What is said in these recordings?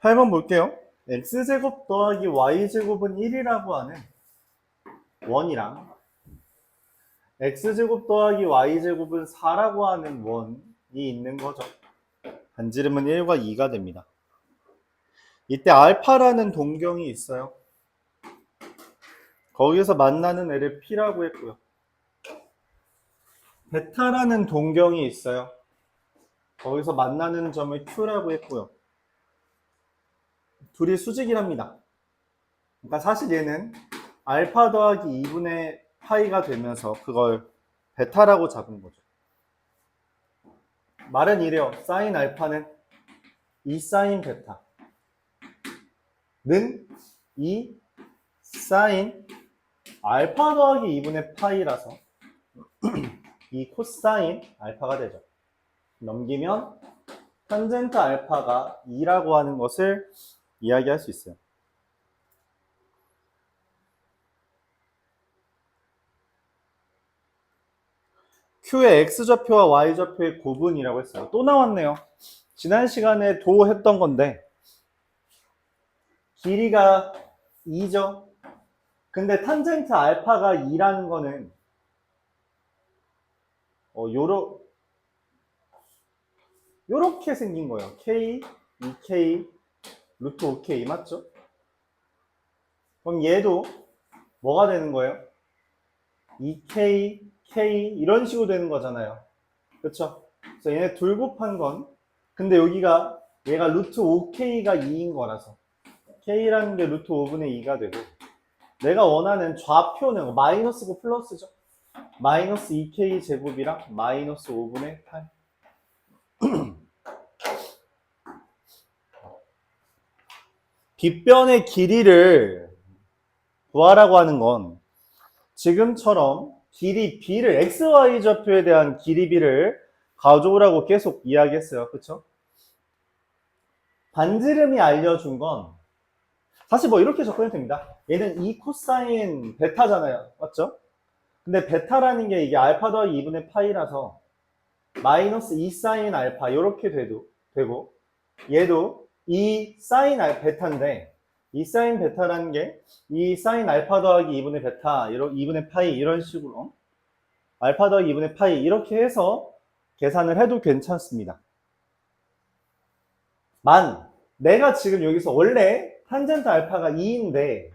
8번 볼게요. x제곱 더하기 y제곱은 1이라고 하는 원이랑 x제곱 더하기 y제곱은 4라고 하는 원이 있는 거죠. 반지름은 1과 2가 됩니다. 이때 알파라는 동경이 있어요. 거기서 만나는 애를 p라고 했고요. 베타라는 동경이 있어요. 거기서 만나는 점을 q라고 했고요. 둘이 수직이랍니다. 그러니까 사실 얘는 알파 더하기 2분의 파이가 되면서 그걸 베타라고 잡은 거죠. 말은 이래요. 사인 알파는 2 사인 베타는 2 사인 알파 더하기 2분의 파이라서 2 코사인 알파가 되죠. 넘기면 탄젠트 알파가 2라고 하는 것을 이야기할 수 있어요. Q의 X좌표와 Y좌표의 고분이라고 했어요. 또 나왔네요. 지난 시간에 도 했던 건데 길이가 2죠. 근데 탄젠트 알파가 2라는 거는 요렇게 생긴 거예요. K, 2K, 루트 5K 맞죠? 그럼 얘도 뭐가 되는 거예요? 2K, K 이런 식으로 되는 거잖아요. 그렇죠? 그래서 얘네 둘 곱한 건 근데 여기가 얘가 루트 5K가 2인 거라서 K라는 게 루트 5분의 2가 되고 내가 원하는 좌표는 마이너스고 플러스죠. 마이너스 2K 제곱이랑 마이너스 5분의 8 빗변의 길이를 구하라고 하는 건 지금처럼 길이 B를 XY 좌표에 대한 길이 B를 가져오라고 계속 이야기했어요. 그쵸? 반지름이 알려준 건 사실 뭐 이렇게 접근해도 됩니다. 얘는 2 코사인 베타잖아요. 맞죠? 근데 베타라는 게 이게 알파 더하기 2분의 파이라서 마이너스 2 사인 알파 이렇게 되고 얘도 2 사인 베타인데 2 사인 베타라는 게 2 사인 알파 더하기 2분의 베타 2분의 파이 이런 식으로 알파 더하기 2분의 파이 이렇게 해서 계산을 해도 괜찮습니다. 내가 지금 여기서 원래 탄젠트 알파가 2인데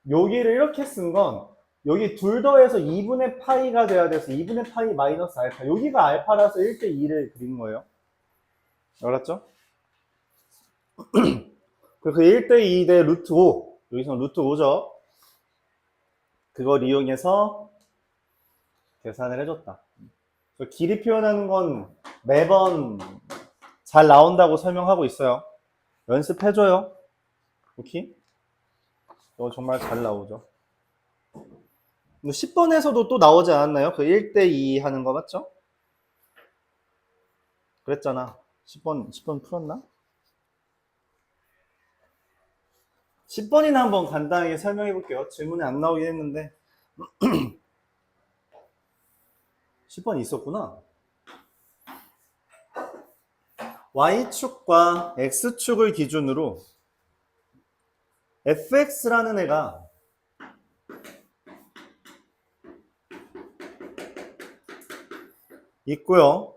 여기를 이렇게 쓴 건 여기 둘 더해서 2분의 파이가 돼야 돼서 2분의 파이 마이너스 알파 여기가 알파라서 1대2를 그린 거예요. 알았죠? 그래서 1대2 대 루트 5 여기서 루트 5죠. 그걸 이용해서 계산을 해줬다. 길이 표현하는 건 매번 잘 나온다고 설명하고 있어요. 연습해줘요. 오케이? 이거 정말 잘 나오죠. 10번에서도 또 나오지 않았나요? 그 1대2 하는 거 맞죠? 그랬잖아. 10번 풀었나? 10번이나 한번 간단하게 설명해 볼게요. 질문이 안 나오긴 했는데 10번 있었구나. Y축과 X축을 기준으로 fx라는 애가 있고요.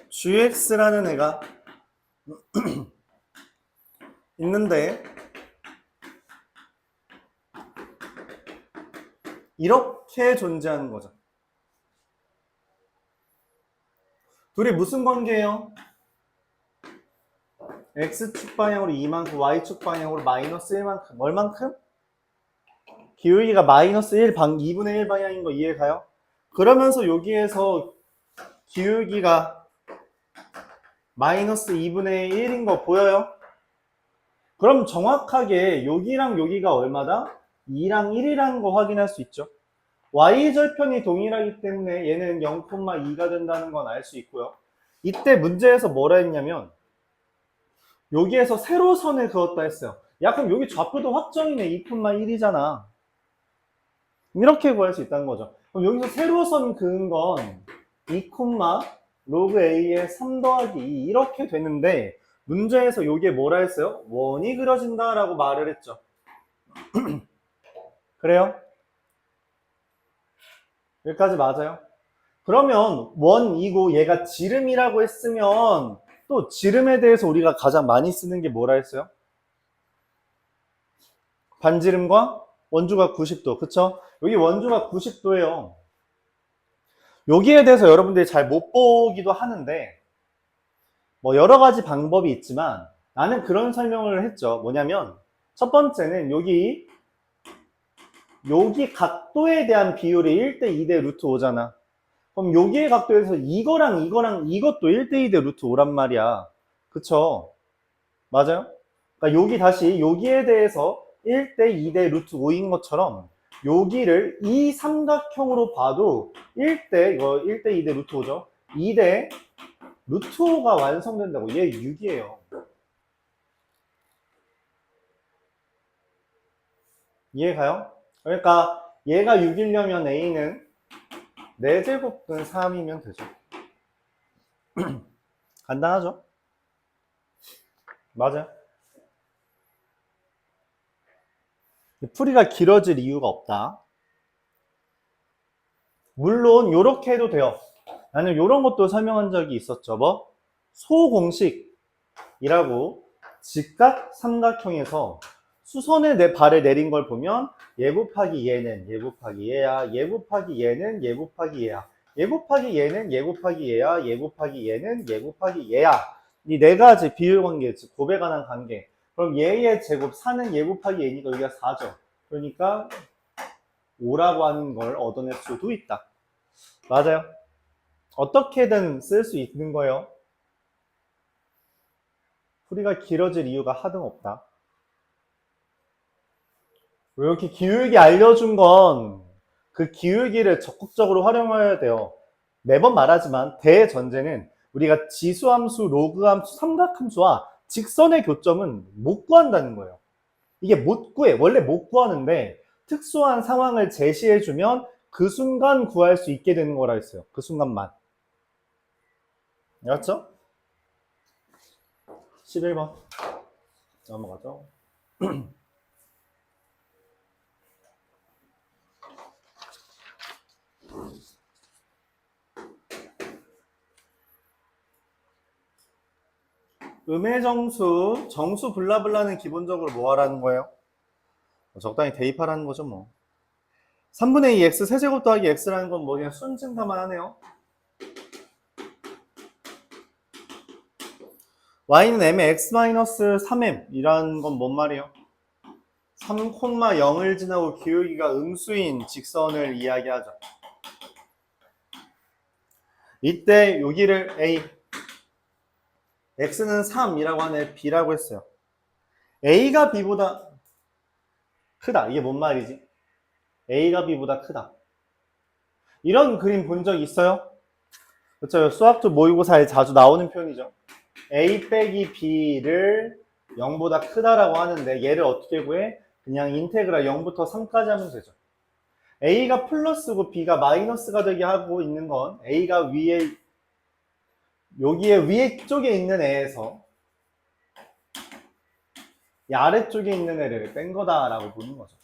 gx라는 애가 있는데 이렇게 존재하는 거죠. 둘이 무슨 관계예요? x축 방향으로 2만큼, y축 방향으로 마이너스 1만큼. 얼만큼? 기울기가 마이너스 2분의 1 방향인 거 이해가요? 그러면서 여기에서 기울기가 마이너스 2분의 1인 거 보여요? 그럼 정확하게 여기랑 여기가 얼마다? 2랑 1이라는 거 확인할 수 있죠. y절편이 동일하기 때문에 얘는 0,2가 된다는 건 알 수 있고요. 이때 문제에서 뭐라 했냐면 여기에서 세로선을 그었다 했어요. 야 그럼 여기 좌표도 확정이네. 2,1이잖아. 이렇게 구할 수 있다는 거죠. 그럼 여기서 세로선 그은 건 2, 로그 a의 3 더하기 2 이렇게 되는데 문제에서 요게 뭐라 했어요? 원이 그려진다 라고 말을 했죠. 그래요? 여기까지 맞아요? 그러면 원이고 얘가 지름이라고 했으면 또 지름에 대해서 우리가 가장 많이 쓰는 게 뭐라 했어요? 반지름과 원주가 90도. 그쵸? 여기 원주가 90도예요. 여기에 대해서 여러분들이 잘 못 보기도 하는데 뭐 여러 가지 방법이 있지만 나는 그런 설명을 했죠. 뭐냐면 첫 번째는 여기 각도에 대한 비율이 1대 2대 루트 5잖아. 그럼 여기의 각도에서 이거랑 이것도 1대 2대 루트 5란 말이야. 그쵸? 맞아요? 그러니까 여기에 대해서 1대 2대 루트 5인 것처럼 여기를 이 삼각형으로 봐도 1대 2대 루트 5죠. 2대 루트 5가 완성된다고. 얘 6이에요. 이해가요? 그러니까 얘가 6이려면 A는 4제곱분 3이면 되죠. 간단하죠? 맞아요. 풀이가 길어질 이유가 없다. 물론 이렇게 해도 돼요. 나는 이런 것도 설명한 적이 있었죠. 뭐? 소공식이라고 직각 삼각형에서 수선에 내 발을 내린 걸 보면 얘 곱하기 얘는 얘 곱하기 얘야, 얘 곱하기 얘는 얘 곱하기 얘야, 얘 곱하기 얘는 얘 곱하기 얘야, 얘 곱하기 얘는 얘 곱하기 얘야. 이 네 가지 비율관계, 즉 곱에 관한 관계. 그럼 얘의 제곱 4는 얘 곱하기 얘니까 여기가 4죠. 그러니까 5라고 하는 걸 얻어낼 수도 있다. 맞아요. 어떻게든 쓸 수 있는 거예요. 풀이가 길어질 이유가 하등없다. 이렇게 기울기 알려준 건 그 기울기를 적극적으로 활용해야 돼요. 매번 말하지만 대전제는 우리가 지수함수, 로그함수, 삼각함수와 직선의 교점은 못 구한다는 거예요. 이게 못 구해. 원래 못 구하는데 특수한 상황을 제시해주면 그 순간 구할 수 있게 되는 거라 했어요. 그 순간만. 알았죠? 11번 넘어가죠. 음의 정수 블라블라는 기본적으로 뭐 하라는 거예요? 적당히 대입하라는 거죠 뭐. 3분의 2 x 세제곱 더하기 x라는 건 뭐 그냥 순증가만 하네요. y는 m의 x-3m 이라는 건 뭔 말이에요? 3,0을 지나고 기울기가 음수인 직선을 이야기하죠. 이때 여기를 a, x는 3이라고 하네, b라고 했어요. a가 b보다 크다. 이게 뭔 말이지? a가 b보다 크다. 이런 그림 본 적 있어요? 그렇죠. 수학적 모의고사에 자주 나오는 표현이죠. a 빼기 b를 0보다 크다라고 하는데 얘를 어떻게 구해? 그냥 인테그랄 0부터 3까지 하면 되죠. a가 플러스고 b가 마이너스가 되게 하고 있는 건 a가 위에 여기에 위에 쪽에 있는 애에서 이 아래쪽에 있는 애를 뺀 거다라고 보는 거죠.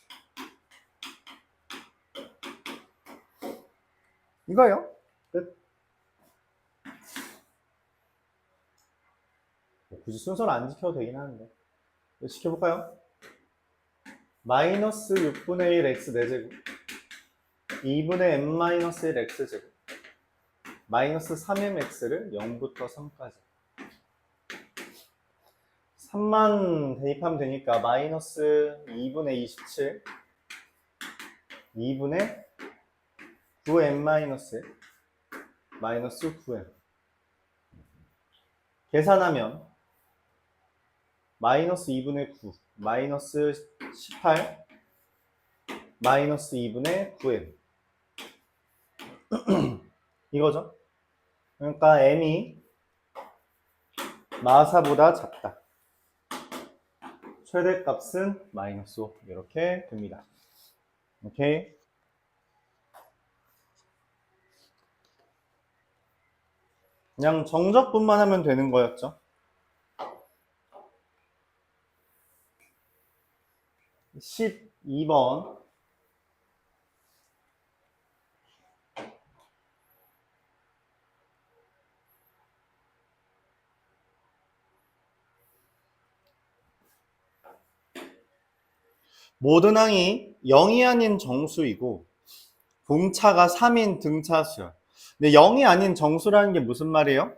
이거예요. 끝. 굳이 순서를 안 지켜도 되긴 하는데 지켜볼까요? 마이너스 6분의 1 x 4제곱 2분의 n-1 x제곱 마이너스 3mx를 0부터 3까지 3만 대입하면 되니까 마이너스 2분의 27 2분의 9n-1 마이너스 9m 계산하면 마이너스 2분의 9 마이너스 18 마이너스 2분의 9m 이거죠. 그러니까 m이 마사보다 작다. 최대값은 마이너스 5 이렇게 됩니다. 오케이. 그냥 정적분만 하면 되는 거였죠. 12번. 모든 항이 0이 아닌 정수이고 공차가 3인 등차수야. 근데 0이 아닌 정수라는 게 무슨 말이에요?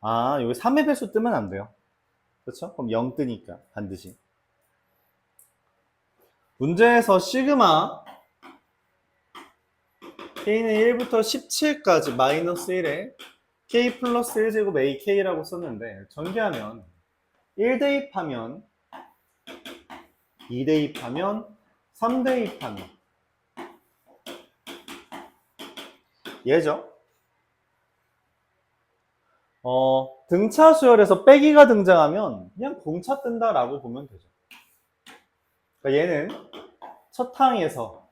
아, 여기 3의 배수 뜨면 안 돼요. 그렇죠? 그럼 0 뜨니까 반드시. 문제에서 시그마 k는 1부터 17까지 마이너스 1에 k 플러스 1제곱 ak라고 썼는데 전개하면 1 대입하면 2 대입하면 3 대입하면 얘죠. 등차 수열에서 빼기가 등장하면 그냥 공차 뜬다라고 보면 되죠. 그러니까 얘는 첫 항에서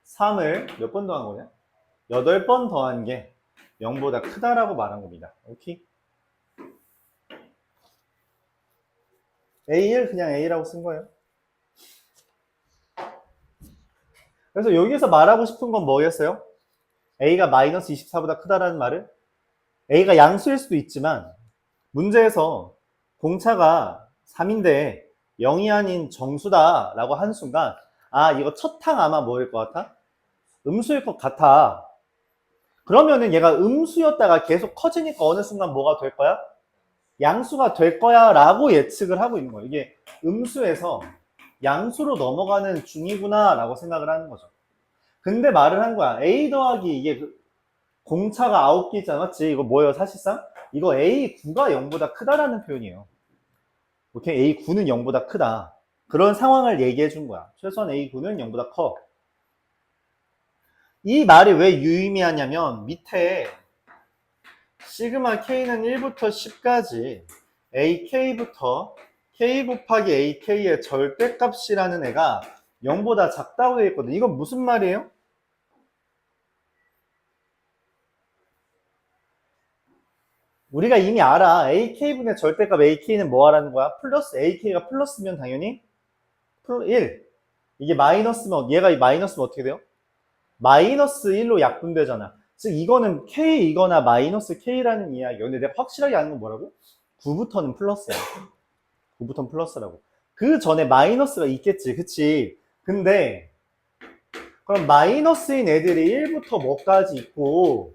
3을 몇 번 더한 거냐? 8번 더한 게 0보다 크다라고 말한 겁니다. 오케이? A1 그냥 A라고 쓴 거예요. 그래서 여기서 말하고 싶은 건 뭐였어요? A가 마이너스 24보다 크다라는 말은 A가 양수일 수도 있지만 문제에서 공차가 3인데 0이 아닌 정수다라고 한 순간 아 이거 첫 항 아마 뭐일 것 같아? 음수일 것 같아. 그러면은 얘가 음수였다가 계속 커지니까 어느 순간 뭐가 될 거야? 양수가 될 거야 라고 예측을 하고 있는 거예요. 이게 음수에서 양수로 넘어가는 중이구나 라고 생각을 하는 거죠. 근데 말을 한 거야. A 더하기 이게 공차가 9개 있잖아. 맞지? 이거 뭐예요 사실상? 이거 A9가 0보다 크다라는 표현이에요. 오케이? A9는 0보다 크다. 그런 상황을 얘기해 준 거야. 최소한 A9는 0보다 커. 이 말이 왜 유의미하냐면 밑에 시그마 K는 1부터 10까지 AK부터 K 곱하기 AK의 절대값이라는 애가 0보다 작다고 되어 있거든. 이건 무슨 말이에요? 우리가 이미 알아. AK분의 절대값 AK는 뭐 하라는 거야? 플러스 AK가 플러스면 당연히 1. 이게 마이너스면 얘가 마이너스면 어떻게 돼요? 마이너스 1로 약분되잖아. 즉 이거는 K이거나 마이너스 K라는 이야기야. 근데 내가 확실하게 아는 건 뭐라고? 9부터는 플러스야. 9부터는 플러스라고. 그 전에 마이너스가 있겠지. 그치? 근데 그럼 마이너스인 애들이 1부터 뭐까지 있고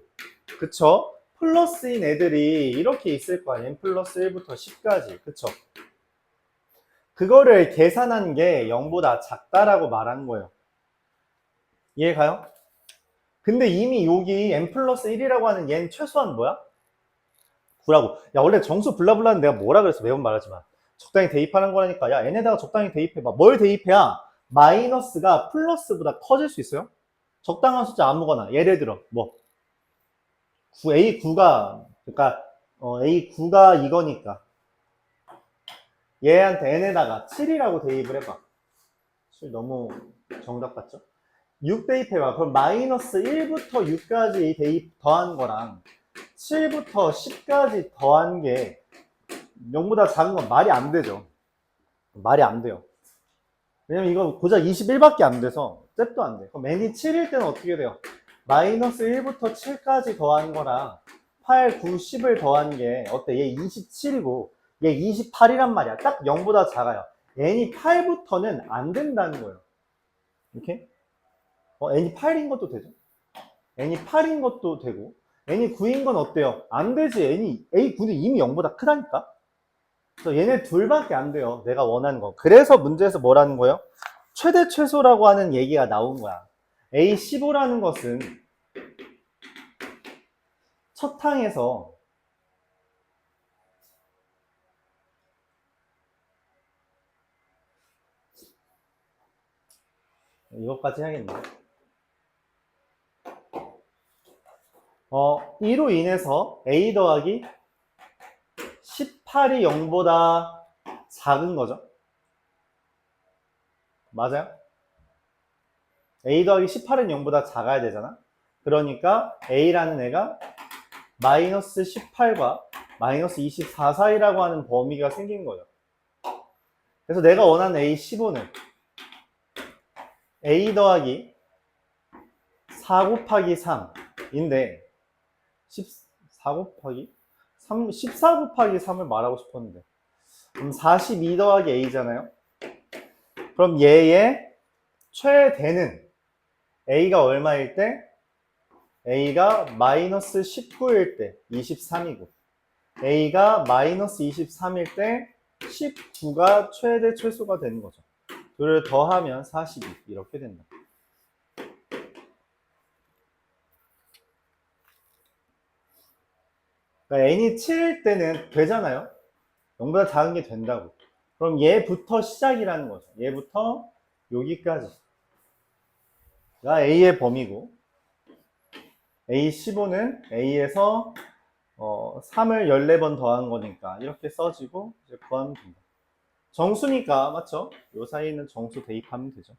그쵸? 플러스인 애들이 이렇게 있을 거 아니야. n 플러스 1부터 10까지. 그쵸? 그거를 계산한 게 0보다 작다라고 말한 거예요. 이해 가요? 근데 이미 여기 n 플러스 1이라고 하는 얘는 최소한 뭐야? 9라고. 야, 원래 정수 블라블라는 내가 뭐라 그랬어? 매번 말하지 마. 적당히 대입하는 거라니까. 야, n에다가 적당히 대입해봐. 뭘 대입해야 마이너스가 플러스보다 커질 수 있어요? 적당한 숫자 아무거나. 예를 들어, 뭐, A9가, 그러니까, A9가 이거니까. 얘한테 n에다가 7이라고 대입을 해봐. 7 너무 정답 같죠? 6 대입해봐. 그럼 마이너스 1부터 6까지 대입 더한 거랑 7부터 10까지 더한 게 0보다 작은 건 말이 안 되죠. 말이 안 돼요. 왜냐면 이건 고작 21밖에 안 돼서 잽도 안 돼. 그럼 n이 7일 때는 어떻게 돼요? 마이너스 1부터 7까지 더한 거랑 8, 9, 10을 더한 게 어때? 얘 27이고 얘 28이란 말이야. 딱 0보다 작아요. n이 8부터는 안 된다는 거예요. 이렇게? n이 8인 것도 되죠. n이 8인 것도 되고 n이 9인 건 어때요? 안 되지. A9는 이미 0보다 크다니까? 그래서 얘네 둘밖에 안 돼요. 내가 원하는 거. 그래서 문제에서 뭐라는 거예요? 최대 최소라고 하는 얘기가 나온 거야. A15라는 것은 첫 항에서 이것까지 해야겠네. 2로 인해서 A 더하기 18이 0보다 작은 거죠. 맞아요? A 더하기 18은 0보다 작아야 되잖아. 그러니까 A라는 애가 마이너스 18과 마이너스 24 사이라고 하는 범위가 생긴 거예요. 그래서 내가 원하는 A15는 A 더하기 4 곱하기 3인데 14 곱하기 3, 14 곱하기 3을 말하고 싶었는데 그럼 42 더하기 A잖아요. 그럼 얘의 최대는 A가 얼마일 때? A가 마이너스 19일 때 23이고 A가 마이너스 23일 때 19가 최대 최소가 되는 거죠. 둘을 더하면 42 이렇게 된다. 그러니까 n이 7일 때는 되잖아요. 0보다 작은 게 된다고. 그럼 얘부터 시작이라는 거죠. 얘부터 여기까지가 A의 범위고 A15는 A에서 3을 14번 더한 거니까 이렇게 써지고 이제 구하면 된다. 정수니까 맞죠? 요 사이에는 정수 대입하면 되죠.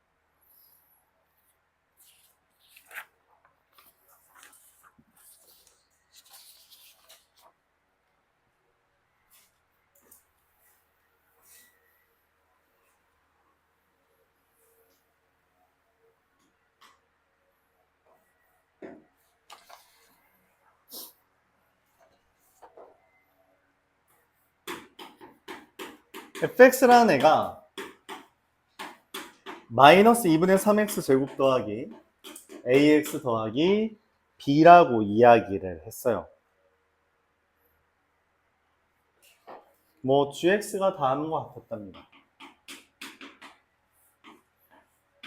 fx라는 애가 마이너스 2분의 3x 제곱 더하기 ax 더하기 b라고 이야기를 했어요. 뭐 gx가 다음인 것 같았답니다.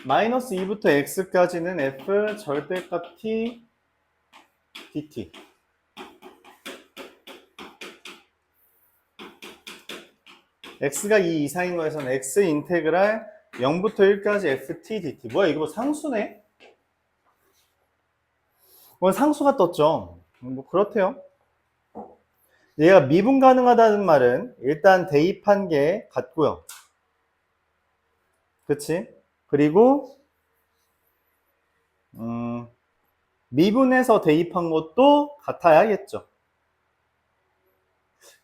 마이너스 2부터 x까지는 f 절대값 t dt x가 2 이상인 거에서는 x 인테그랄 0부터 1까지 ft dt. 뭐야 이거 뭐 상수네? 뭐 상수가 떴죠. 뭐 그렇대요. 얘가 미분 가능하다는 말은 일단 대입한 게 같고요. 그치? 그리고 미분해서 대입한 것도 같아야겠죠.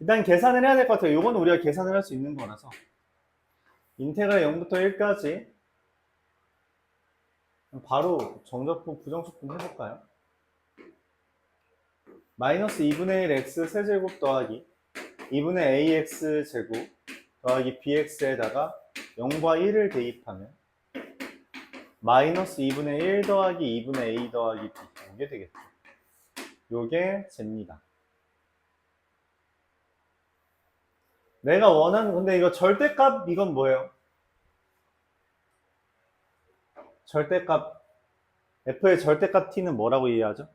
일단 계산을 해야 될 것 같아요. 이건 우리가 계산을 할 수 있는 거라서 인테그랄 0부터 1까지 바로 정적분, 부정적분 해볼까요? 마이너스 2분의 1 x 세제곱 더하기 2분의 ax 제곱 더하기 bx에다가 0과 1을 대입하면 마이너스 2분의 1 더하기 2분의 a 더하기 b 이게 되겠죠. 요게 잽니다. 내가 원하는 근데 이거 절대값 이건 뭐예요? 절대값 f의 절대값 t는 뭐라고 이해하죠?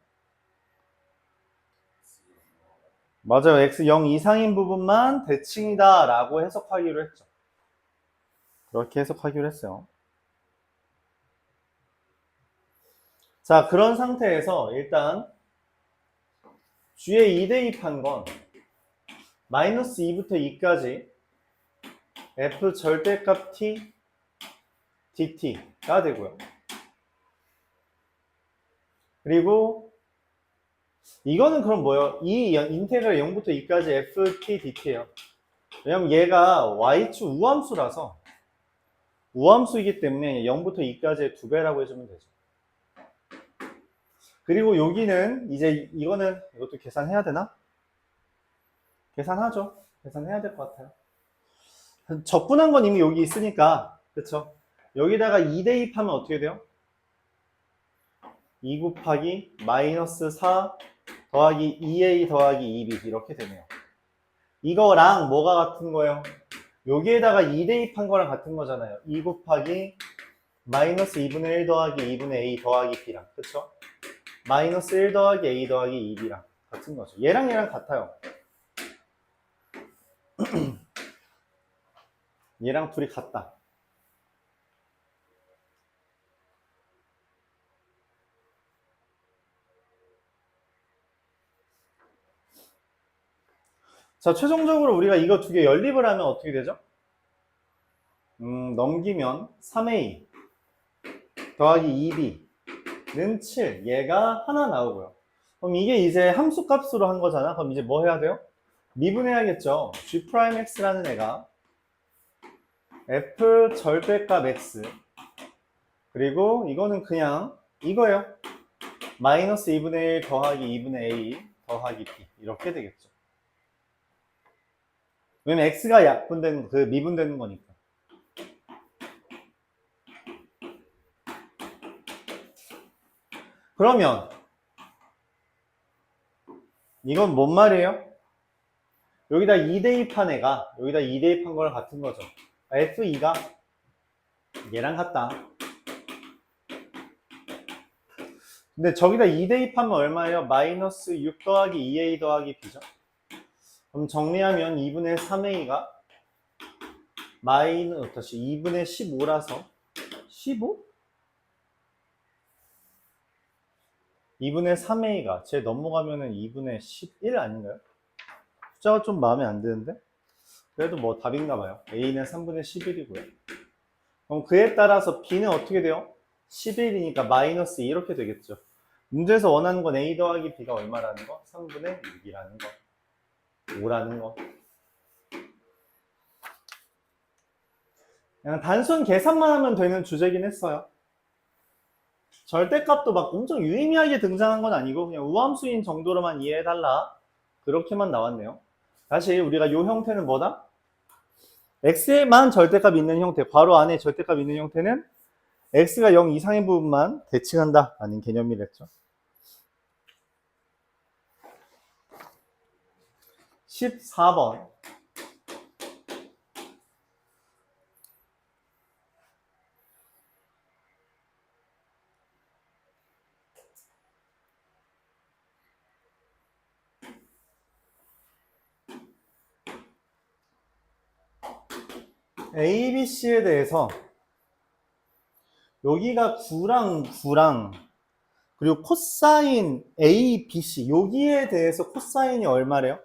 맞아요. x 0 이상인 부분만 대칭이다 라고 해석하기로 했죠. 그렇게 해석하기로 했어요. 자, 그런 상태에서 일단 G에 2 대입한 건 마이너스 2부터 2까지 f 절대값 t dt가 되고요. 그리고 이거는 그럼 뭐예요? 이 인테그랄 0부터 2까지 ft dt예요. 왜냐면 얘가 y축 우함수라서 우함수이기 때문에 0부터 2까지의 2배라고 해주면 되죠. 그리고 여기는 이제 이거는 이것도 계산해야 되나? 계산하죠. 계산해야 될 것 같아요. 적분한 건 이미 여기 있으니까 그쵸? 여기다가 2 대입하면 어떻게 돼요? 2 곱하기 마이너스 4 더하기 2a 더하기 2b 이렇게 되네요. 이거랑 뭐가 같은 거예요? 여기에다가 2 대입한 거랑 같은 거잖아요. 2 곱하기 마이너스 2분의 1 더하기 2분의 a 더하기 b랑 그쵸? 마이너스 1 더하기 a 더하기 2b랑 같은 거죠. 얘랑 얘랑 같아요. 얘랑 둘이 같다. 자, 최종적으로 우리가 이거 두 개 연립을 하면 어떻게 되죠? 넘기면 3a 더하기 2b는 7. 얘가 하나 나오고요. 그럼 이게 이제 함수 값으로 한 거잖아. 그럼 이제 뭐 해야 돼요? 미분해야겠죠. G'X라는 애가 F 절대값 X 그리고 이거는 그냥 이거예요. 마이너스 2분의 1 더하기 2분의 A 더하기 B 이렇게 되겠죠. 왜냐면 X가 약분되는, 미분되는 거니까. 그러면 이건 뭔 말이에요? 여기다 2 대입한 애가 여기다 2 대입한 거랑 같은 거죠. F2가 얘랑 같다. 근데 저기다 2 대입하면 얼마예요? 마이너스 6 더하기 2A 더하기 B죠. 그럼 정리하면 2분의 3A가 다시 2분의 15라서 15? 2분의 3A가 제 넘어가면은 2분의 11 아닌가요? 숫자가 좀 마음에 안 드는데? 그래도 뭐 답인가 봐요. A는 3분의 11이고요. 그럼 그에 따라서 B는 어떻게 돼요? 11이니까 마이너스 2 이렇게 되겠죠. 문제에서 원하는 건 A 더하기 B가 얼마라는 거? 3분의 6이라는 거. 5라는 거. 그냥 단순 계산만 하면 되는 주제긴 했어요. 절대값도 막 엄청 유의미하게 등장한 건 아니고 그냥 우함수인 정도로만 이해해달라. 그렇게만 나왔네요. 다시 우리가 이 형태는 뭐다? x에만 절대값 있는 형태, 괄호 안에 절대값 있는 형태는 x가 0 이상의 부분만 대칭한다 라는 개념이랬죠. 14번. A, B, C에 대해서 여기가 9랑 9랑 그리고 코사인 A, B, C 여기에 대해서 코사인이 얼마래요?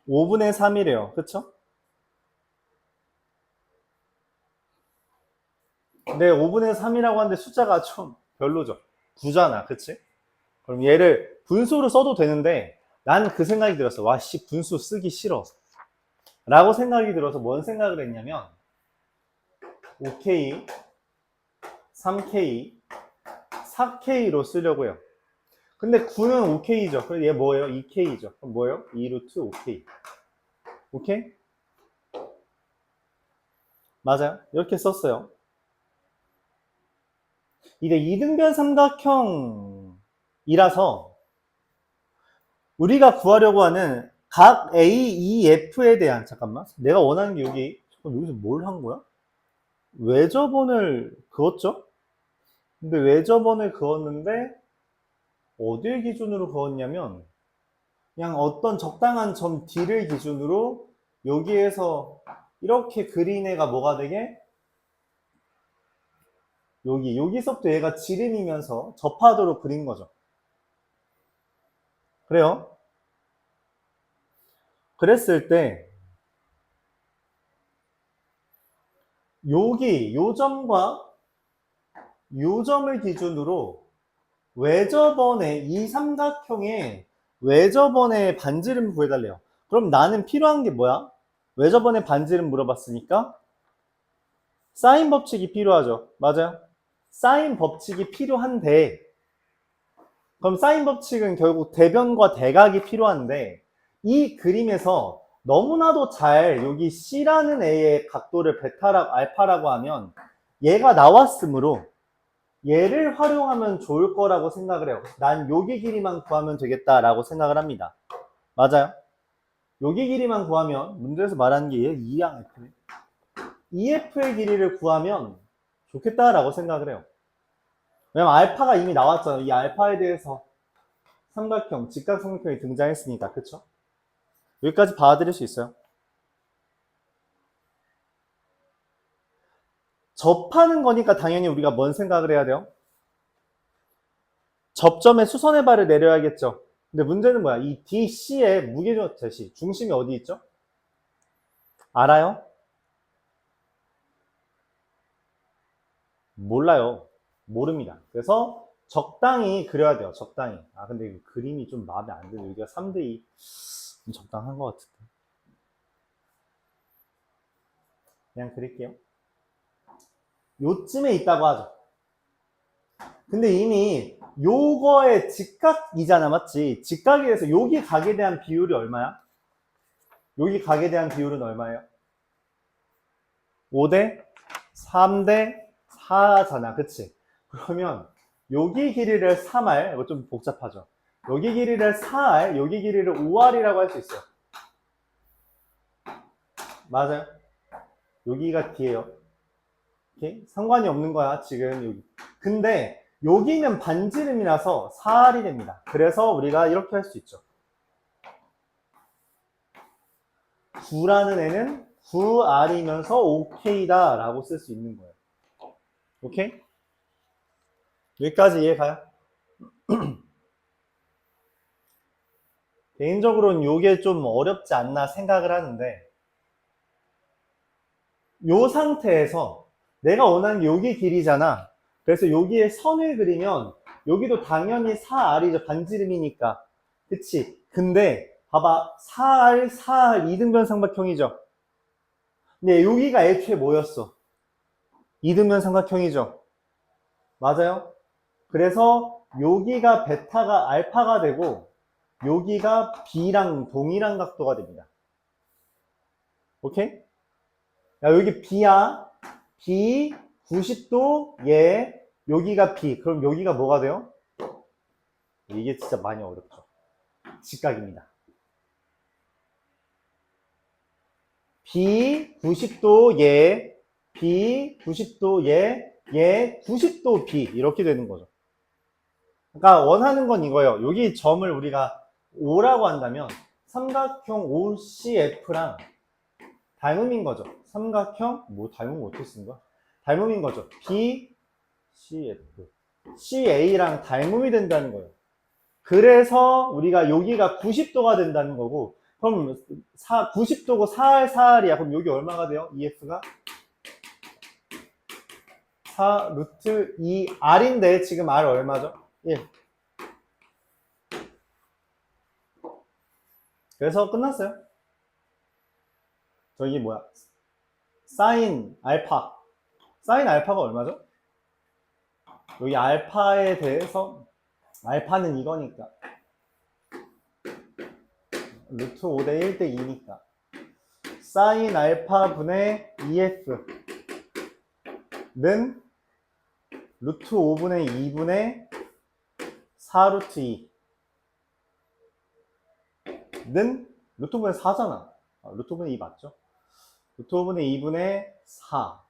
5분의 3이래요. 그쵸? 근데 5분의 3이라고 하는데 숫자가 좀 별로죠. 9잖아. 그치? 그럼 얘를 분수로 써도 되는데 난 그 생각이 들었어. 와, 씨, 분수 쓰기 싫어. 라고 생각이 들어서 뭔 생각을 했냐면 5K, 3K, 4K로 쓰려고요. 근데 9는 5K죠. 그럼 얘 뭐예요? 2K죠. 그럼 뭐예요? 2루트 5K. 오케이? 맞아요. 이렇게 썼어요. 이게 이등변 삼각형이라서 우리가 구하려고 하는 각 A, E, F에 대한 잠깐만 내가 원하는 게 여기서 뭘 한 거야? 외접원을 그었죠? 근데 외접원을 그었는데 어딜 기준으로 그었냐면 그냥 어떤 적당한 점 D를 기준으로 여기에서 이렇게 그린 애가 뭐가 되게 여기서부터 얘가 지름이면서 접하도록 그린 거죠. 그래요? 그랬을 때 요 점과 요 점을 기준으로 외접원의 이 삼각형의 외접원의 반지름 구해달래요. 그럼 나는 필요한 게 뭐야? 외접원의 반지름 물어봤으니까 사인 법칙이 필요하죠. 맞아요? 사인 법칙이 필요한데 그럼 사인 법칙은 결국 대변과 대각이 필요한데 이 그림에서 너무나도 잘 여기 C라는 애의 각도를 알파라고 하면 얘가 나왔으므로 얘를 활용하면 좋을 거라고 생각을 해요. 난 여기 길이만 구하면 되겠다라고 생각을 합니다. 맞아요? 여기 길이만 구하면 문제에서 말하는 게 얘 2항 F네. EF의 길이를 구하면 좋겠다라고 생각을 해요. 왜냐면 알파가 이미 나왔잖아요. 이 알파에 대해서 삼각형, 직각삼각형이 등장했으니까. 그쵸? 여기까지 봐드릴 수 있어요. 접하는 거니까 당연히 우리가 뭔 생각을 해야 돼요? 접점에 수선의 발을 내려야겠죠. 근데 문제는 뭐야? 이 DC의 무게중 제시, 중심이 어디 있죠? 알아요? 몰라요. 모릅니다. 그래서 적당히 그려야 돼요. 적당히. 아 근데 이 그림이 좀 마음에 안 들어요. 여기가 3대2 좀 적당한 것 같은데. 그냥 그릴게요. 요쯤에 있다고 하죠. 근데 이미 요거의 직각이잖아, 맞지? 직각에 대해서 여기 각에 대한 비율이 얼마야? 여기 각에 대한 비율은 얼마예요? 5대 3대 4잖아, 그치? 그러면 여기 길이를 3R, 이거 좀 복잡하죠? 여기 길이를 4R, 여기 길이를 5R이라고 할 수 있어요. 맞아요? 여기가 D예요. 오케이? 상관이 없는 거야, 지금 여기. 근데 여기는 반지름이라서 4R이 됩니다. 그래서 우리가 이렇게 할 수 있죠. 9라는 애는 9R이면서 OK다 라고 쓸 수 있는 거예요. 오케이? 여기까지 이해가요? 개인적으로는 이게 좀 어렵지 않나 생각을 하는데, 이 상태에서 내가 원하는 게 여기 길이잖아. 그래서 여기에 선을 그리면 여기도 당연히 4R이죠. 반지름이니까. 그치? 근데 봐봐. 4R, 4R 이등변 삼각형이죠. 근데 여기가 애초에 뭐였어? 이등변 삼각형이죠. 맞아요? 그래서 여기가 베타가 알파가 되고 여기가 B랑 동일한 각도가 됩니다. 오케이? 야, 여기 B야. B 90도 얘 여기가 B. 그럼 여기가 뭐가 돼요? 이게 진짜 많이 어렵죠. 직각입니다. B 90도 얘 B 90도 얘 90도 B 이렇게 되는 거죠. 그러니까 원하는 건 이거예요. 여기 점을 우리가 O라고 한다면 삼각형 OCF랑 닮음인 거죠. 삼각형 뭐 닮음 어떻게 쓴 거야? 닮음인 거죠. BCF CA랑 닮음이 된다는 거예요. 그래서 우리가 여기가 90도가 된다는 거고, 그럼 90도고 4R 4R이야. 그럼 여기 얼마가 돼요? EF가 4 루트 2R인데 지금 R 얼마죠? 1. 그래서 끝났어요. 저기 뭐야? 사인 알파. 사인 알파가 얼마죠? 여기 알파에 대해서 알파는 이거니까 루트 5대 1대 2니까 사인 알파 분의 EF는 루트 5분의 2분의 4 루트 2는 루트 5분의 4잖아. 루트 5분의 2 맞죠? 루트 5분의 2분의 4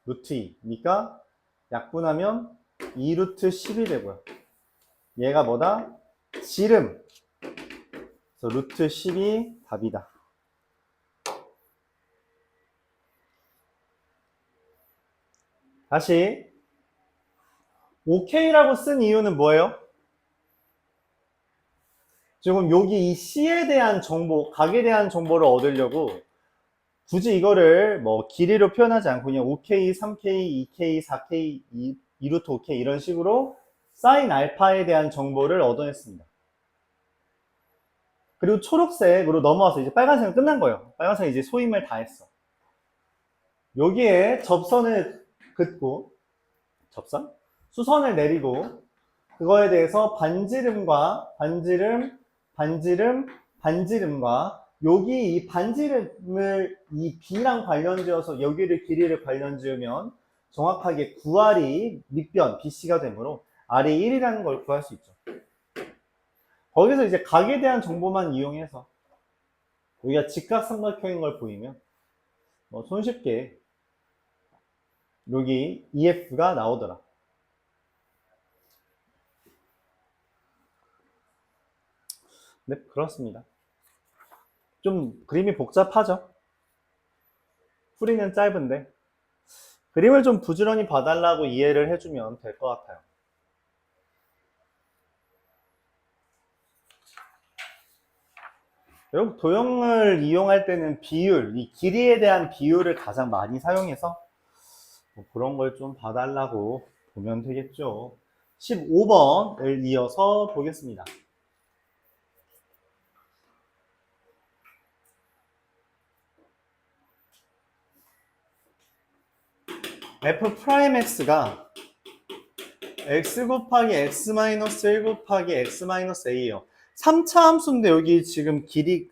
루트 2니까 약분하면 2 루트 10이 되고요. 얘가 뭐다? 지름. 그래서 루트 10이 답이다. 다시 OK라고 쓴 이유는 뭐예요? 지금 여기 이 C에 대한 정보, 각에 대한 정보를 얻으려고 굳이 이거를 뭐 길이로 표현하지 않고 그냥 5K, 3K, 2K, 4K, 2루트 5K 이런 식으로 사인 알파에 대한 정보를 얻어냈습니다. 그리고 초록색으로 넘어와서 이제 빨간색은 끝난 거예요. 빨간색은 이제 소임을 다 했어. 여기에 접선을 긋고, 접선? 수선을 내리고, 그거에 대해서 반지름과 반지름과 여기 이 반지름을 이 B랑 관련 지어서 여기를 길이를 관련 지으면 정확하게 9R이 밑변 BC가 되므로 R이 1이라는 걸 구할 수 있죠. 거기서 이제 각에 대한 정보만 이용해서 여기가 직각삼각형인 걸 보이면 뭐 손쉽게 여기 EF가 나오더라. 네, 그렇습니다. 좀 그림이 복잡하죠? 풀이는 짧은데 그림을 좀 부지런히 봐달라고 이해를 해주면 될 것 같아요. 여러분 도형을 이용할 때는 비율, 이 길이에 대한 비율을 가장 많이 사용해서 뭐 그런 걸 좀 봐달라고 보면 되겠죠. 15번을 이어서 보겠습니다. f 프라임 x가 x 곱하기 x 마이너스 1 곱하기 x 마이너스 a예요. 3차 함수인데 여기 지금 길이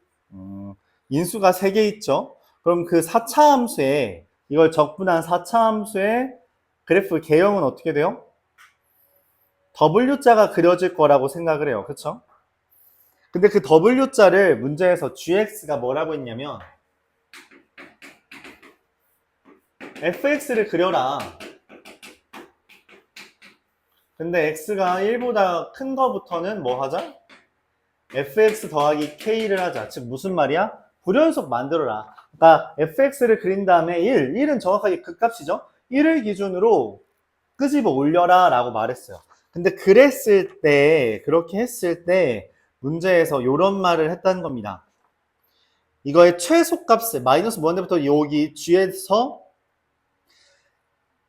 인수가 3개 있죠. 그럼 그 4차 함수에 이걸 적분한 4차 함수의 그래프 개형은 어떻게 돼요? W자가 그려질 거라고 생각을 해요. 그쵸? 근데 그 W자를 문제에서 gx가 뭐라고 했냐면 fx를 그려라. 근데 x가 1보다 큰 거부터는 뭐 하자? fx 더하기 k를 하자. 즉 무슨 말이야? 불연속 만들어라. 그러니까 fx를 그린 다음에 1은 정확하게 그 값이죠. 1을 기준으로 끄집어 올려라 라고 말했어요. 근데 그렇게 했을 때 문제에서 이런 말을 했다는 겁니다. 이거의 최소값을 마이너스 무한대부터 여기 g에서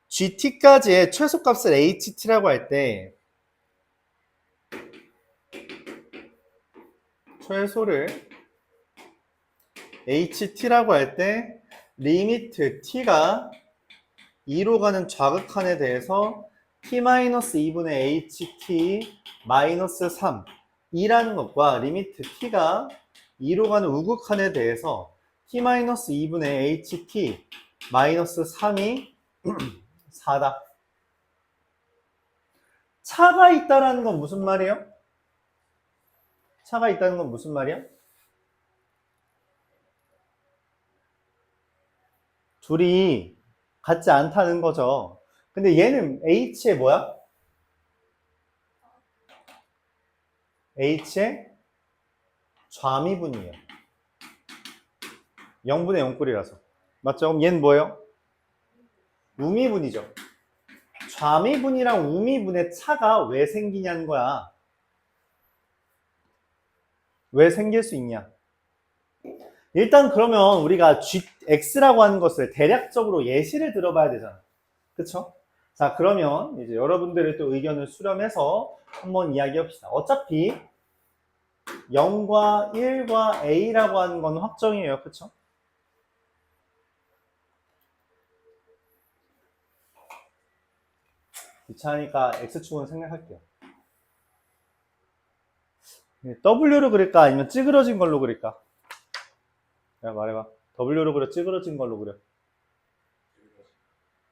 gt까지의 최소값을 ht라고 할 때 최소를 ht라고 할 때 리미트 t가 2로 가는 좌극한에 대해서 t-2분의 ht 마이너스 3 2라는 것과 리미트 t가 2로 가는 우극한에 대해서 t-2분의 ht 마이너스 3이 4다. 차가 있다라는 건 무슨 말이에요? 차가 있다는 건 무슨 말이야? 둘이 같지 않다는 거죠. 근데 얘는 h의 뭐야? h의 좌미분이에요. 0분의 0꼴이라서. 맞죠? 그럼 얘는 뭐예요? 우미분이죠. 좌미분이랑 우미분의 차가 왜 생기냐는 거야. 왜 생길 수 있냐? 일단 그러면 우리가 x라고 하는 것을 대략적으로 예시를 들어봐야 되잖아. 그쵸? 자, 그러면 이제 여러분들의 또 의견을 수렴해서 한번 이야기합시다. 어차피 0과 1과 a라고 하는 건 확정이에요. 그쵸? 귀찮으니까 x축은 생략할게요. w로 그릴까? 아니면 찌그러진 걸로 그릴까? 야, 말해봐. w로 그려? 찌그러진 걸로 그려?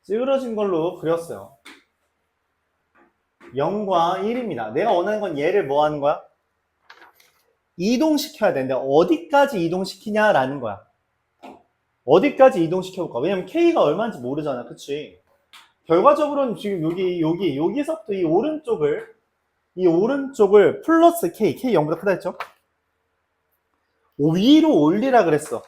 찌그러진 걸로 그렸어요. 0과 1입니다. 내가 원하는 건 얘를 뭐 하는 거야? 이동시켜야 되는데 어디까지 이동시키냐라는 거야. 어디까지 이동시켜볼까? 왜냐면 k가 얼마인지 모르잖아. 그치? 결과적으로는 지금 여기서부터 이 오른쪽을 플러스 k 0보다 크다 했죠? 위로 올리라 그랬어.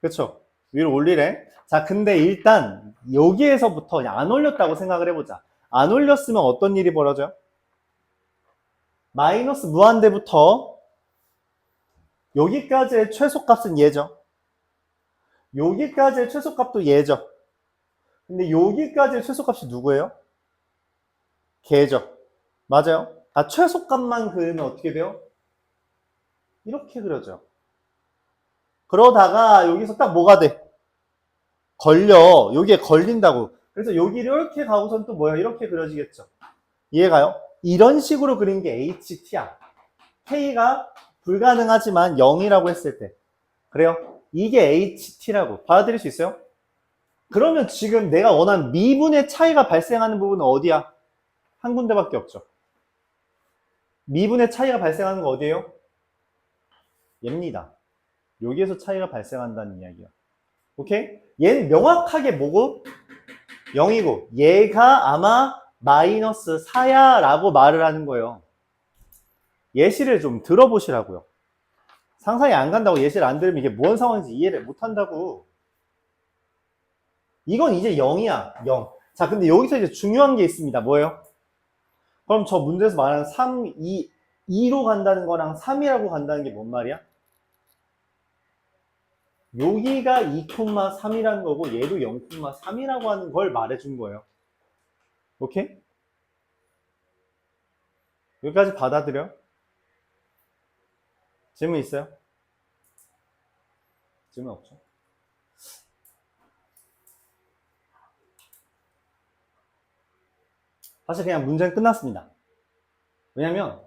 그쵸? 위로 올리래. 자, 근데 일단 여기에서부터 안 올렸다고 생각을 해보자. 안 올렸으면 어떤 일이 벌어져요? 마이너스 무한대부터 여기까지의 최소값은 얘죠. 여기까지의 최소값도 얘죠. 근데 여기까지의 최소값이 누구예요? 걔죠. 맞아요? 아, 최소값만 그리면 어떻게 돼요? 이렇게 그려져. 그러다가 여기서 딱 뭐가 돼? 걸려. 여기에 걸린다고. 그래서 여기를 이렇게 가고선 또 뭐야? 이렇게 그려지겠죠. 이해가요? 이런 식으로 그린 게 HT야. K가 불가능하지만 0이라고 했을 때. 그래요? 이게 HT라고. 받아들일 수 있어요? 그러면 지금 내가 원하는 미분의 차이가 발생하는 부분은 어디야? 한 군데밖에 없죠. 미분의 차이가 발생하는 거 어디예요? 얘입니다. 여기에서 차이가 발생한다는 이야기야. 오케이? 얘는 명확하게 뭐고? 0이고 얘가 아마 마이너스 4야 라고 말을 하는 거예요. 예시를 좀 들어보시라고요. 상상이 안 간다고 예시를 안 들으면 이게 뭔 상황인지 이해를 못 한다고. 이건 이제 0이야. 0. 자, 근데 여기서 이제 중요한 게 있습니다. 뭐예요? 그럼 저 문제에서 말하는 2로 간다는 거랑 3이라고 간다는 게 뭔 말이야? 여기가 2,3이라는 거고 얘도 0,3이라고 하는 걸 말해준 거예요. 오케이? 여기까지 받아들여? 질문 있어요? 질문 없죠? 사실 그냥 문제는 끝났습니다. 왜냐면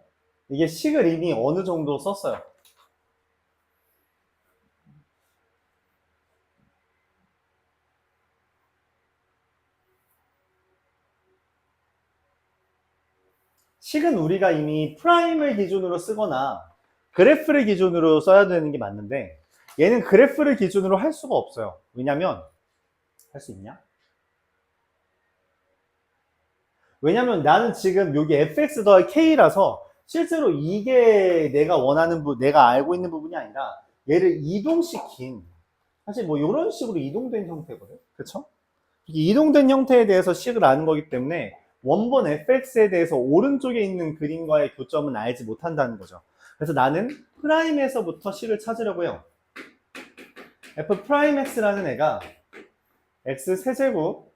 이게 식을 이미 어느 정도 썼어요. 식은 우리가 이미 프라임을 기준으로 쓰거나 그래프를 기준으로 써야 되는 게 맞는데 얘는 그래프를 기준으로 할 수가 없어요. 왜냐면 할 수 있냐? 왜냐면 나는 지금 여기 fx 더하기 k라서 실제로 이게 내가 원하는 내가 알고 있는 부분이 아니라 얘를 이동시킨 사실 뭐 이런 식으로 이동된 형태거든. 그쵸? 이동된 형태에 대해서 식을 아는 거기 때문에 원본 fx에 대해서 오른쪽에 있는 그림과의 교점은 알지 못한다는 거죠. 그래서 나는 프라임에서부터 식을 찾으려고 해요. f 프라임 x라는 애가 x 세제곱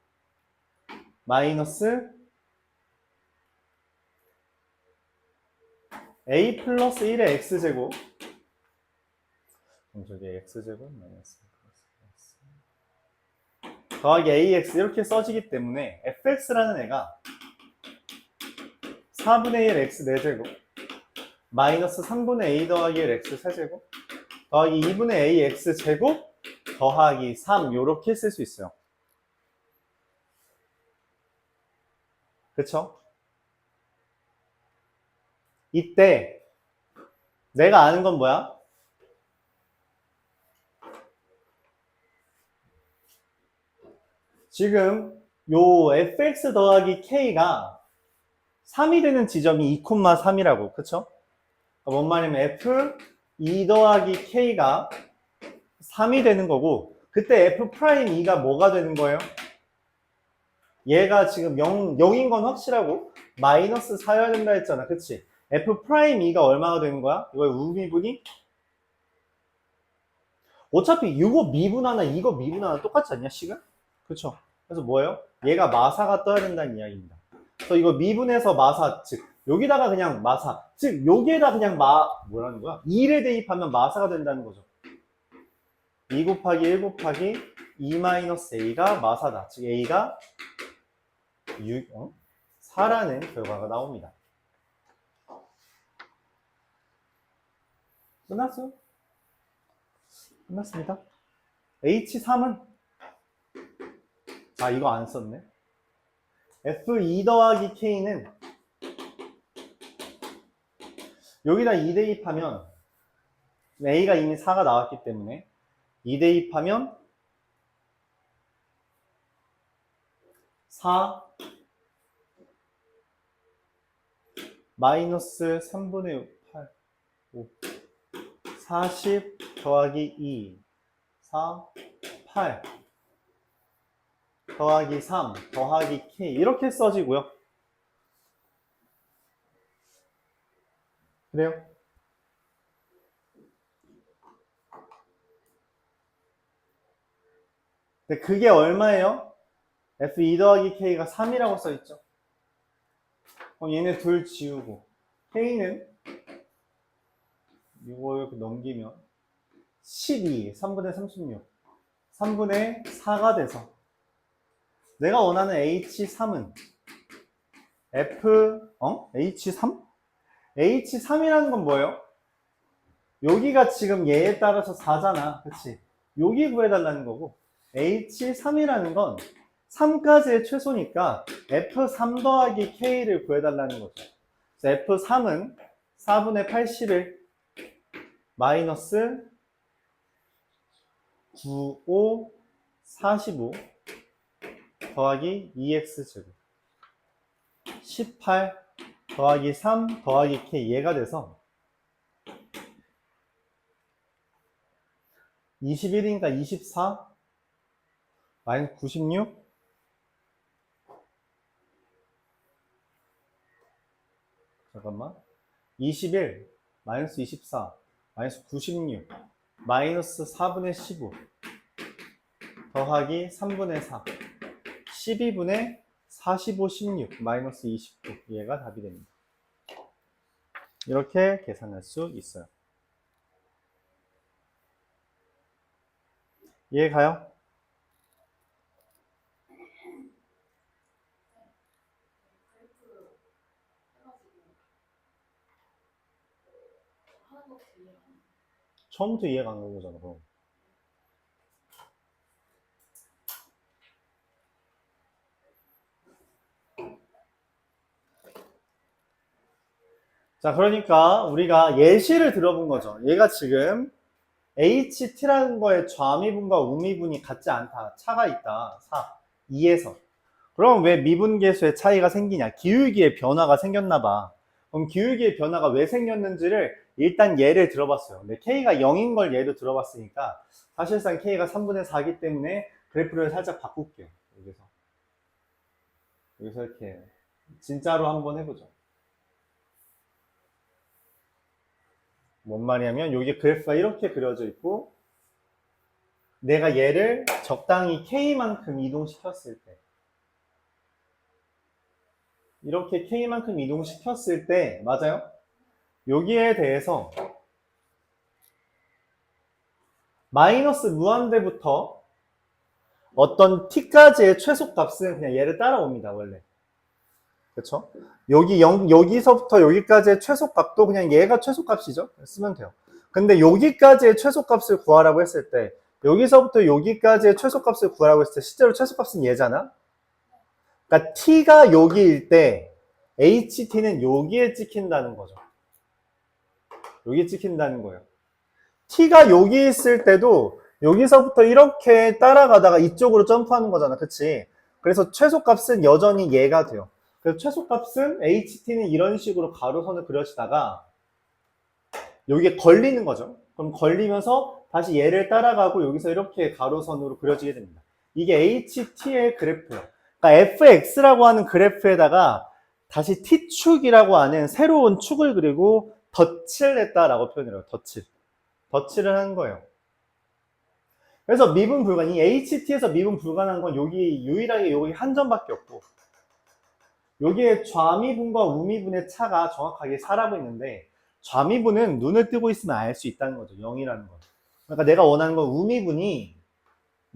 마이너스 a 플러스 1의 x제곱 저기 x제곱 마이너스 더하기 ax 이렇게 써지기 때문에 fx라는 애가 4분의 1 x 4제곱 마이너스 3분의 a 더하기 1 x 세제곱 더하기 2분의 a x 제곱 더하기 3 요렇게 쓸 수 있어요. 그쵸? 이때 내가 아는 건 뭐야? 지금 요 fx 더하기 k가 3이 되는 지점이 2,3이라고 그쵸? 뭔 말이냐면 f 2 더하기 k가 3이 되는 거고 그때 f 프라임 2가 뭐가 되는 거예요? 얘가 지금 0인 건 확실하고 마이너스 4여야 된다 했잖아. 그치? f 프라임 2가 얼마가 되는 거야? 이거 우미분이? 어차피 이거 미분하나 이거 미분하나 똑같지 않냐? 식은? 그쵸? 그래서 뭐예요? 얘가 마사가 떠야 된다는 이야기입니다. 그래서 이거 미분해서 마사, 즉 여기다가 그냥 마사, 즉 여기에다 그냥 뭐라는 거야? 2를 대입하면 마사가 된다는 거죠. 2 곱하기 1 곱하기 2 마이너스 a가 마사다. 즉 a가 4라는 결과가 나옵니다. 끝났어요? 끝났습니다. H3은 이거 안 썼네. F2 더하기 K는 여기다 2 대입하면 A가 이미 4가 나왔기 때문에 2 대입하면 4 마이너스 3분의 8 5 40 더하기 2 4 8 더하기 3 더하기 K 이렇게 써지고요. 그래요? 근데 그게 얼마예요? F2 더하기 K가 3이라고 써있죠. 그럼 얘네 둘 지우고 K는 이거 이렇게 넘기면 12, 3분의 36 3분의 4가 돼서 내가 원하는 H3은 H3? H3이라는 건 뭐예요? 여기가 지금 얘에 따라서 4잖아. 그치? 여기 구해달라는 거고 H3이라는 건 3까지의 최소니까 F3 더하기 K를 구해달라는 거죠. 그래서 F3은 4분의 81 마이너스 9, 5, 45 더하기 2x제곱 18 더하기 3 더하기 k 얘가 돼서 21이니까 24 마이너스 96 잠깐만 21 마이너스 24 마이너스 96 마이너스 4분의 15 더하기 3분의 4 12분의 45, 16 마이너스 29 얘가 답이 됩니다. 이렇게 계산할 수 있어요. 이해 가요? 처음부터 이해가 안 가는 거잖아, 그럼. 자, 그러니까 우리가 예시를 들어본 거죠. 얘가 지금 HT라는 거에 좌미분과 우미분이 같지 않다. 차가 있다. 2에서. 그럼 왜 미분계수의 차이가 생기냐? 기울기의 변화가 생겼나 봐. 그럼 기울기의 변화가 왜 생겼는지를 일단 예를 들어봤어요. 근데 K가 0인 걸 예로 들어봤으니까 사실상 K가 3분의 4이기 때문에 그래프를 살짝 바꿀게요. 여기서 이렇게 진짜로 한번 해보죠. 뭔 말이냐면 여기 그래프가 이렇게 그려져 있고 내가 얘를 적당히 K만큼 이동시켰을 때 이렇게 K만큼 이동시켰을 때 맞아요? 여기에 대해서 마이너스 무한대부터 어떤 t까지의 최소값은 그냥 얘를 따라옵니다, 원래. 그쵸? 여기서부터 여기까지의 최소값도 그냥 얘가 최소값이죠? 쓰면 돼요. 근데 여기까지의 최소값을 구하라고 했을 때, 여기서부터 여기까지의 최소값을 구하라고 했을 때, 실제로 최소값은 얘잖아? 그러니까 t가 여기일 때, ht는 여기에 찍힌다는 거죠. 여기에 찍힌다는 거예요. t가 여기 있을 때도 여기서부터 이렇게 따라가다가 이쪽으로 점프하는 거잖아. 그치? 그래서 최소값은 여전히 얘가 돼요. 그래서 최소값은 ht는 이런 식으로 가로선을 그려지다가 여기에 걸리는 거죠. 그럼 걸리면서 다시 얘를 따라가고 여기서 이렇게 가로선으로 그려지게 됩니다. 이게 ht의 그래프예요. 그러니까 fx라고 하는 그래프에다가 다시 t축이라고 하는 새로운 축을 그리고 덧칠 했다라고 표현해요. 덧칠을 하는 거예요. 그래서 미분 불가능, 이 HT에서 미분 불가능한 건 여기 유일하게 여기 한 점밖에 없고 여기에 좌미분과 우미분의 차가 정확하게 4라고 있는데 좌미분은 눈을 뜨고 있으면 알 수 있다는 거죠. 0이라는 거. 그러니까 내가 원하는 건 우미분이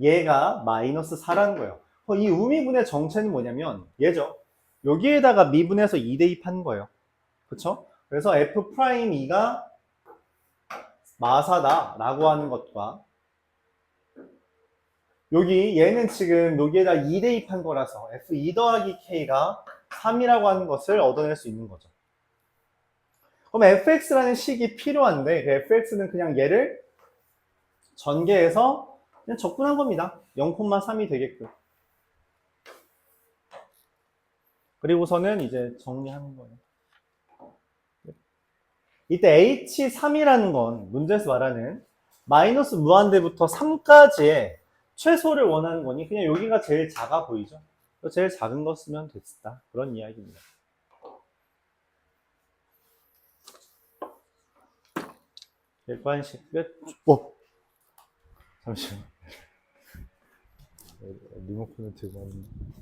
얘가 마이너스 4라는 거예요. 이 우미분의 정체는 뭐냐면 얘죠. 여기에다가 미분해서 2 대입한 거예요. 그쵸? 그래서 F'2가 마사다 라고 하는 것과 여기 얘는 지금 여기에다 2 대입한 거라서 F2 더하기 K가 3이라고 하는 것을 얻어낼 수 있는 거죠. 그럼 fx라는 식이 필요한데 그 fx는 그냥 얘를 전개해서 그냥 적분한 겁니다. 0,3이 되게끔. 그리고서는 이제 정리하는 거예요. 이때 h3이라는 건 문제에서 말하는 마이너스 무한대부터 3까지의 최소를 원하는 거니 그냥 여기가 제일 작아 보이죠? 제일 작은 거 쓰면 됐다. 그런 이야기입니다. 일반식 끝. 잠시만. 리모컨을 들고 왔는데.